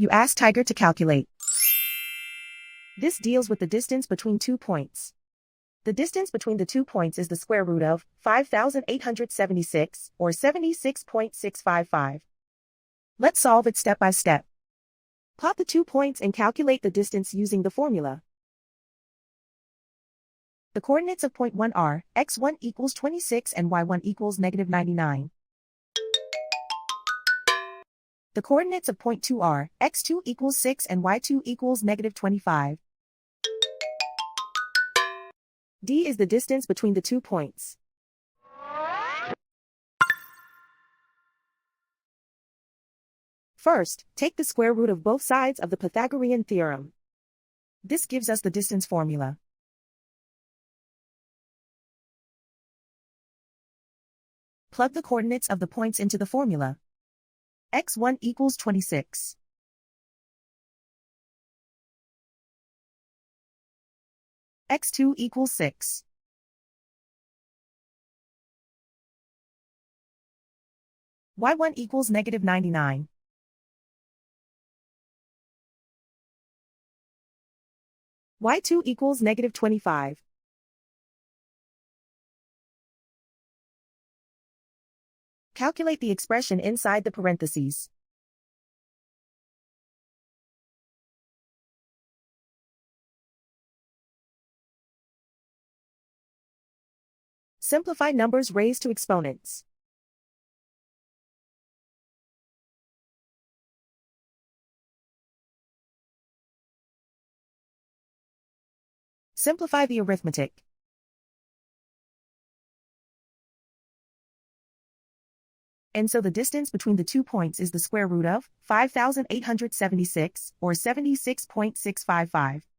You ask Tiger to calculate. This deals with the distance between 2 points. The distance between the 2 points is the square root of 5,876, or 76.655. Let's solve it step by step. Plot the 2 points and calculate the distance using the formula. The coordinates of point 1 are x1 equals 26 and y1 equals -99. The coordinates of point 2 are x2 equals 6 and y2 equals -25. D is the distance between the 2 points. First, take the square root of both sides of the Pythagorean theorem. This gives us the distance formula. Plug the coordinates of the points into the formula. x1 equals 26. x2 equals 6. y1 equals -99. y2 equals -25. Calculate the expression inside the parentheses. Simplify numbers raised to exponents. Simplify the arithmetic. And so the distance between the 2 points is the square root of 5,876, or 76.655.